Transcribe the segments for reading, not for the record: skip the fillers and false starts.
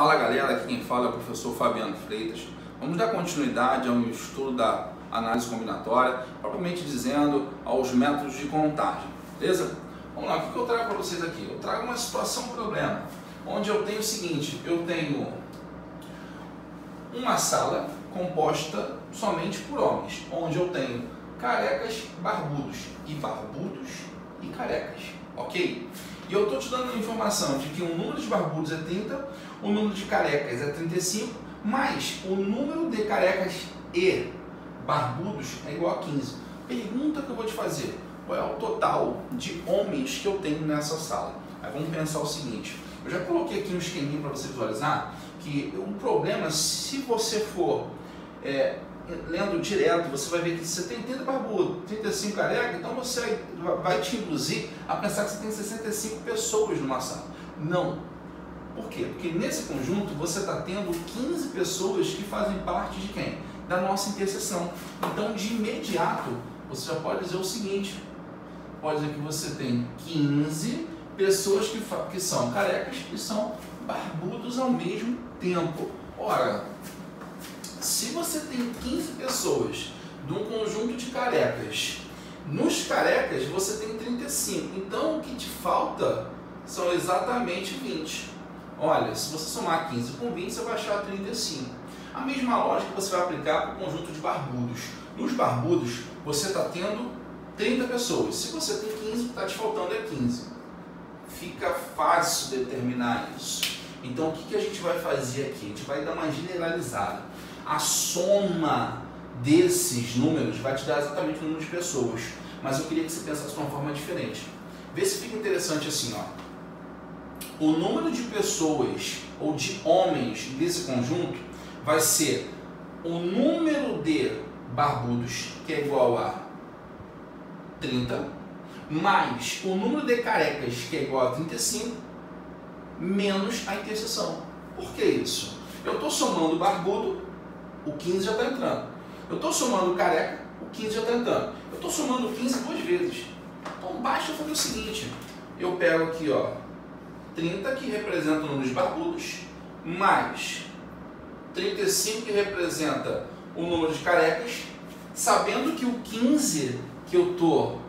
Fala galera, aqui quem fala é o professor Fabiano Freitas. Vamos dar continuidade ao estudo da análise combinatória, propriamente dizendo aos métodos de contagem, beleza? Vamos lá, o que eu trago para vocês aqui? Eu trago uma situação problema, onde eu tenho o seguinte, eu tenho uma sala composta somente por homens, onde eu tenho carecas, barbudos e carecas, ok? E eu estou te dando a informação de que o número de barbudos é 30, o número de carecas é 35, mas o número de carecas e barbudos é igual a 15. Pergunta que eu vou te fazer, qual é o total de homens que eu tenho nessa sala? Aí vamos pensar o seguinte, eu já coloquei aqui um esqueminha para você visualizar, que o problema, se você for lendo direto, você vai ver que você tem 30 barbudo, 35 careca, então você vai te induzir a pensar que você tem 65 pessoas numa sala. Não. Por quê? Porque nesse conjunto você está tendo 15 pessoas que fazem parte de quem? Da nossa interseção. Então, de imediato, você já pode dizer o seguinte, pode dizer que você tem 15 pessoas que são carecas e são barbudos ao mesmo tempo. Ora, se você tem 15 pessoas de um conjunto de carecas, nos carecas você tem 35, então o que te falta são exatamente 20. Olha, se você somar 15 com 20, você vai achar 35. A mesma lógica você vai aplicar para o conjunto de barbudos. Nos barbudos, você está tendo 30 pessoas. Se você tem 15, o que está te faltando é 15. Fica fácil determinar isso. Então, o que a gente vai fazer aqui? A gente vai dar uma generalizada. A soma desses números vai te dar exatamente o número de pessoas. Mas eu queria que você pensasse de uma forma diferente. Vê se fica interessante assim, ó. O número de pessoas ou de homens desse conjunto vai ser o número de barbudos, que é igual a 30, mais o número de carecas, que é igual a 35, menos a interseção. Por que isso? Eu estou somando barbudo, o 15 já está entrando. Eu estou somando careca, o 15 já está entrando. Eu estou somando o 15 duas vezes. Então basta fazer o seguinte, eu pego aqui, ó, 30 que representa o número de barbudos, mais 35 que representa o número de carecas, sabendo que o 15 que eu estou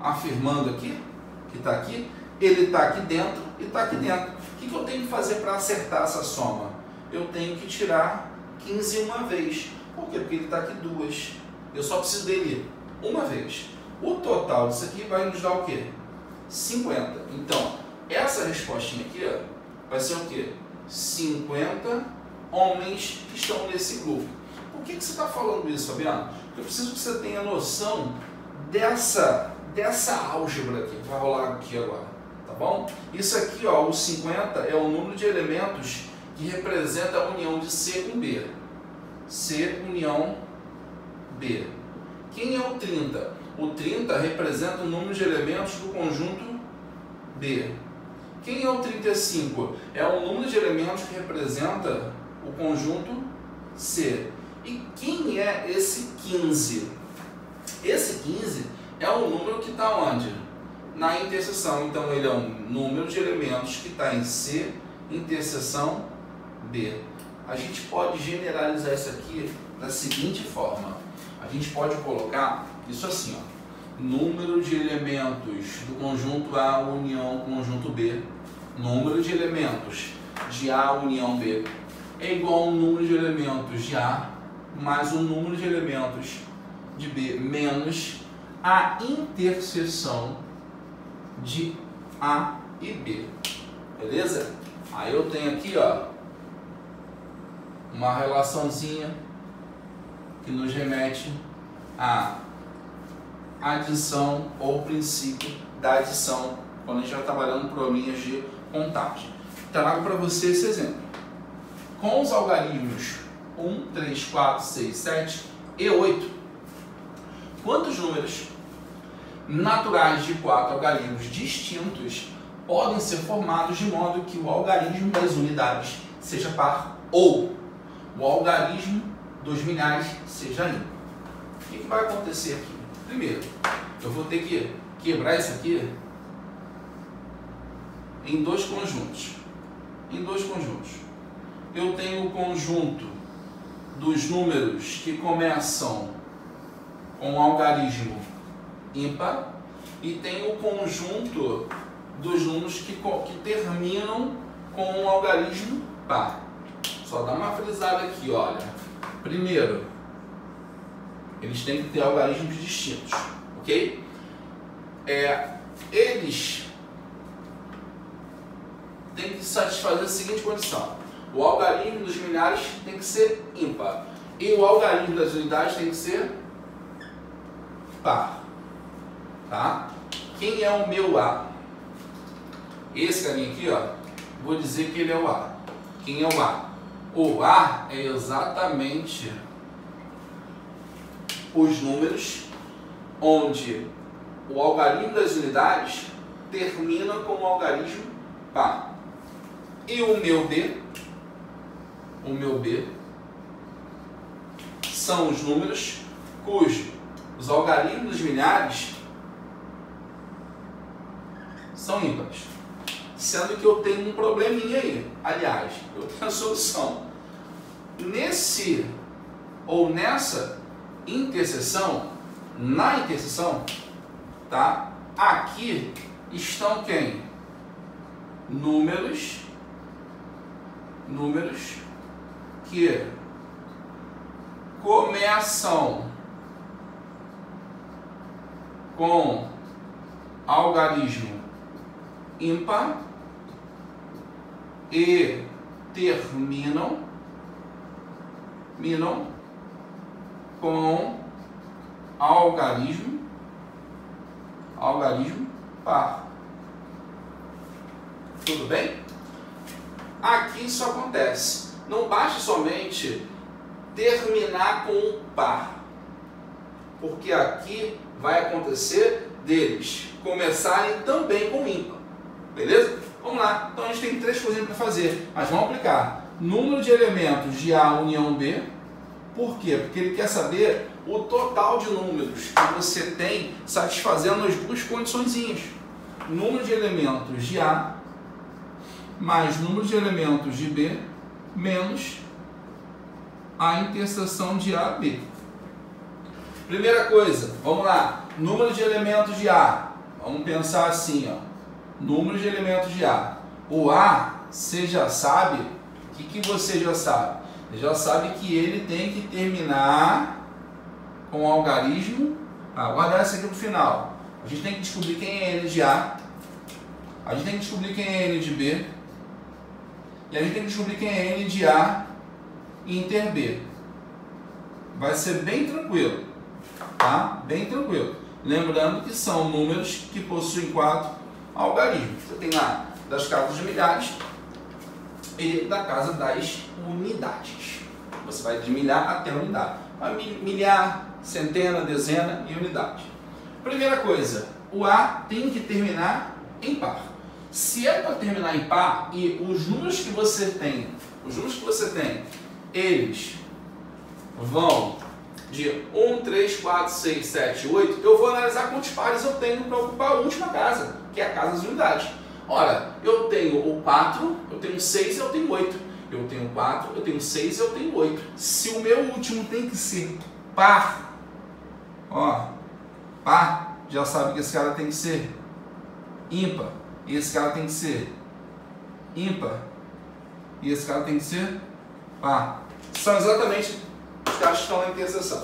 afirmando aqui, que está aqui, ele está aqui dentro e está aqui dentro. O que eu tenho que fazer para acertar essa soma? Eu tenho que tirar 15 uma vez. Por quê? Porque ele está aqui duas. Eu só preciso dele uma vez. O total disso aqui vai nos dar o quê? 50. Então, essa respostinha aqui, ó, vai ser o quê? 50 homens que estão nesse grupo. Por que você está falando isso, Fabiano? Eu preciso que você tenha noção dessa álgebra aqui, que vai rolar aqui agora, tá bom? Isso aqui, ó, o 50 é o número de elementos que representa a união de C com B. C união B. Quem é o 30? O 30 representa o número de elementos do conjunto B. Quem é o 35? É o número de elementos que representa o conjunto C. E quem é esse 15? Esse 15 é o número que está onde? Na interseção. Então, ele é um número de elementos que está em C, interseção B. A gente pode generalizar isso aqui da seguinte forma. A gente pode colocar isso assim, ó. Número de elementos do conjunto A união conjunto B, número de elementos de A união B é igual ao número de elementos de A mais o número de elementos de B menos a interseção de A e B. Beleza? Aí eu tenho aqui, ó, uma relaçãozinha que nos remete a adição ou princípio da adição, quando a gente vai trabalhando probleminhas de contagem. Trago para você esse exemplo. Com os algarismos 1, 3, 4, 6, 7 e 8, quantos números naturais de 4 algarismos distintos podem ser formados de modo que o algarismo das unidades seja par ou o algarismo dos milhares seja ímpar? O que vai acontecer aqui? Primeiro, eu vou ter que quebrar isso aqui em dois conjuntos. em dois conjuntos. Eu tenho o conjunto dos números que começam com um algarismo ímpar e tenho o conjunto dos números que terminam com um algarismo par. Só dá uma frisada aqui, olha. Primeiro, eles têm que ter algarismos distintos, ok? Eles têm que satisfazer a seguinte condição: o algarismo dos milhares tem que ser ímpar e o algarismo das unidades tem que ser par, tá? Quem é o meu A? Esse carinha aqui, ó, vou dizer que ele é o A. Quem é o A? O A é exatamente os números onde o algarismo das unidades termina com o algarismo par. E o meu B são os números os algarismos dos milhares são ímpares. Sendo que eu tenho um probleminha aí. Aliás, eu tenho a solução. Nesse ou nessa interseção, na interseção, tá? Aqui estão quem? Números que começam com algarismo ímpar e terminam com algarismo par. Tudo bem? Aqui isso acontece. Não basta somente terminar com um par, porque aqui vai acontecer deles começarem também com ímpar. Beleza? Vamos lá. Então a gente tem três coisinhas para fazer, mas vamos aplicar. Número de elementos de A união B. Por quê? Porque ele quer saber o total de números que você tem satisfazendo as duas condiçõezinhas. Número de elementos de A mais número de elementos de B menos a interseção de A e B. Primeira coisa, vamos lá. Número de elementos de A. Vamos pensar assim, ó. Número de elementos de A. O A, você já sabe. O que você já sabe? Você já sabe que ele tem que terminar com o algarismo. Vou guardar isso aqui para o final. A gente tem que descobrir quem é N de A. A gente tem que descobrir quem é N de B. E a gente tem que descobrir quem é N de A inter B. Vai ser bem tranquilo. Tá? Bem tranquilo. Lembrando que são números que possuem 4 algarismos. Você tem lá das casas de milhares e da casa das unidades. Você vai de milhar até unidade. Vai milhar, centena, dezena e unidade. Primeira coisa, o A tem que terminar em par. Se é para terminar em par e os números que você tem, eles vão de 1, 3, 4, 6, 7, 8, eu vou analisar quantos pares eu tenho para ocupar a última casa, que é a casa das unidades. Ora, eu tenho o 4, eu tenho 6 e eu tenho 8. Eu tenho 4, eu tenho 6 e eu tenho 8. Se o meu último tem que ser par, ó, par, já sabe que esse cara tem que ser ímpar. E esse cara tem que ser ímpar. E esse cara tem que ser par. São exatamente os caras que estão na interseção.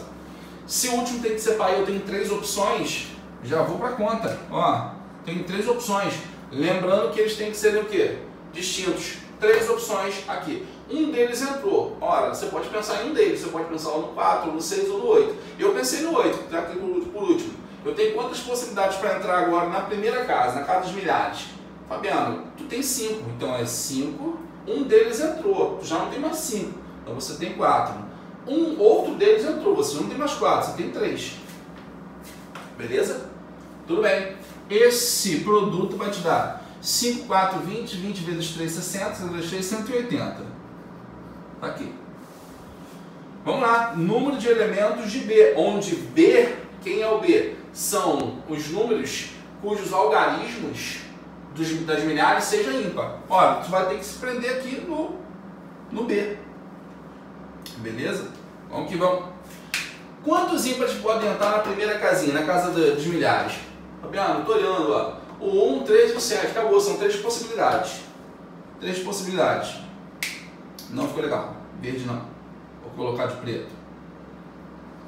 Se o último tem que ser par e eu tenho 3 opções, já vou para a conta. Ó, tenho 3 opções. Lembrando que eles têm que ser o quê? Distintos. 3 opções aqui. Um deles entrou. Ora, você pode pensar em um deles. Você pode pensar no 4, no 6 ou no 8. Eu pensei no 8, que está aqui por último. Eu tenho quantas possibilidades para entrar agora na primeira casa, na casa dos milhares? Fabiano, tu tem 5. Então é 5. Um deles entrou. Tu já não tem mais 5. Então você tem 4. Um outro deles entrou. Você não tem mais 4. Você tem 3. Beleza? Tudo bem. Esse produto vai te dar 5, 4, 20, 20 vezes 3, 60, 60 vezes 3, 180. Tá aqui. Vamos lá. Número de elementos de B, onde B, quem é o B? São os números cujos algarismos das milhares seja ímpar. Olha, tu vai ter que se prender aqui no B. Beleza? Vamos que vamos. Quantos ímpares podem entrar na primeira casinha, na casa dos milhares? Fabiano, estou olhando, ó. O 1, 3 e o 7. Acabou, são 3 possibilidades. 3 possibilidades. Não ficou legal. Verde não. Vou colocar de preto.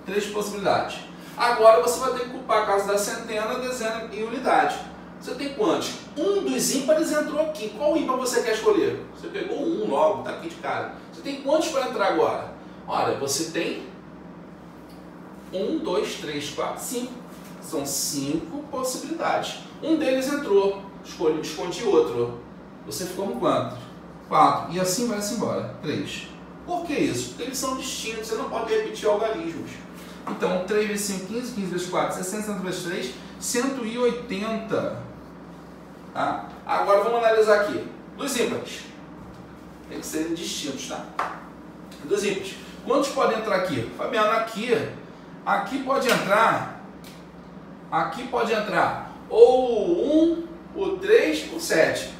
3 possibilidades. Agora você vai ter que culpar a casa da centena, dezena e unidade. Você tem quantos? Um dos ímpares entrou aqui. Qual ímpar você quer escolher? Você pegou um logo, tá aqui de cara. Você tem quantos para entrar agora? Olha, você tem 1, 2, 3, 4, 5. São 5 possibilidades. Um deles entrou. Escondi outro. Você ficou com quantos? 4. E assim vai-se embora. 3. Por que isso? Porque eles são distintos. Você não pode repetir algarismos. Então, 3 vezes 5, 15. 15 vezes 4, 60. 60 vezes 3, 180. Tá? Agora vamos analisar aqui. Dos ímpares. Tem que serem distintos, tá? Dos ímpares. Quantos podem entrar aqui? Fabiano, aqui pode entrar. Aqui pode entrar ou o 1, o 3, o 7.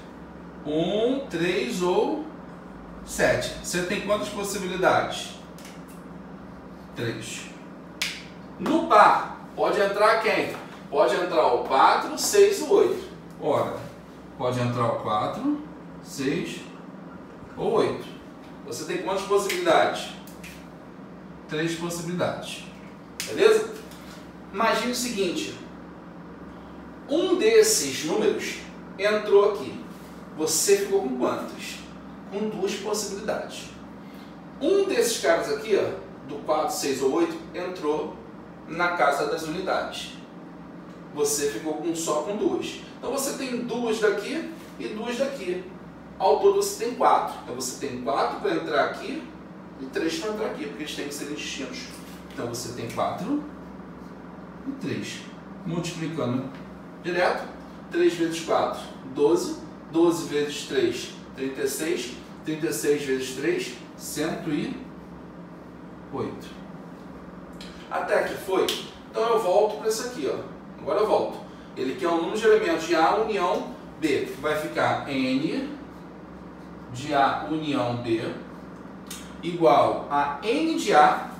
1, 3 ou 7. Você tem quantas possibilidades? 3. No par, pode entrar quem? Pode entrar o 4, 6 ou 8. Ora, pode entrar o 4, 6 ou 8. Você tem quantas possibilidades? 3 possibilidades. Beleza? Imagine o seguinte. Um desses números entrou aqui. Você ficou com quantos? Com 2 possibilidades. Um desses caras aqui, ó, do 4, 6 ou 8, entrou na casa das unidades. Você ficou só com 2. Então você tem 2 daqui e 2 daqui. Ao todo você tem 4. Então você tem 4 para entrar aqui e 3 para entrar aqui, porque eles têm que ser distintos. Então você tem 4 e 3. Multiplicando direto, 3 vezes 4, 12. 12 vezes 3, 36. 36 vezes 3, 108. Até aqui foi? Então eu volto para isso aqui, ó. Agora eu volto. Ele quer um número de elementos de A união B. Vai ficar N de A união B igual a N de A.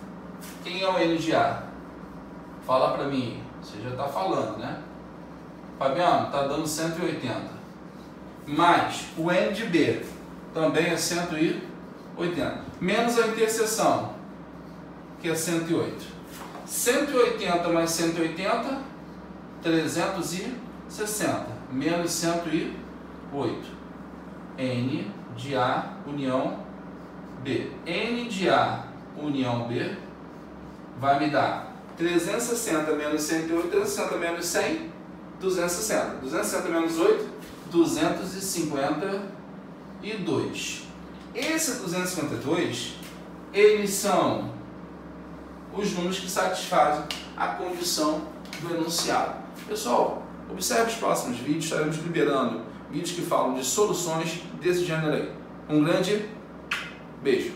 Quem é o N de A? Fala para mim. Você já está falando, né? Fabiano, está dando 180. Mais o N de B também é 180. Menos a interseção, que é 108. 180 mais 180, 360. Menos 108. N de A união B. N de A união B vai me dar 360 menos 108, 360 menos 100, 260. 260 menos 8, 252. Esse 252, eles são os números que satisfazem a condição do enunciado. Pessoal, observe os próximos vídeos, estaremos liberando vídeos que falam de soluções desse gênero aí. Um grande beijo.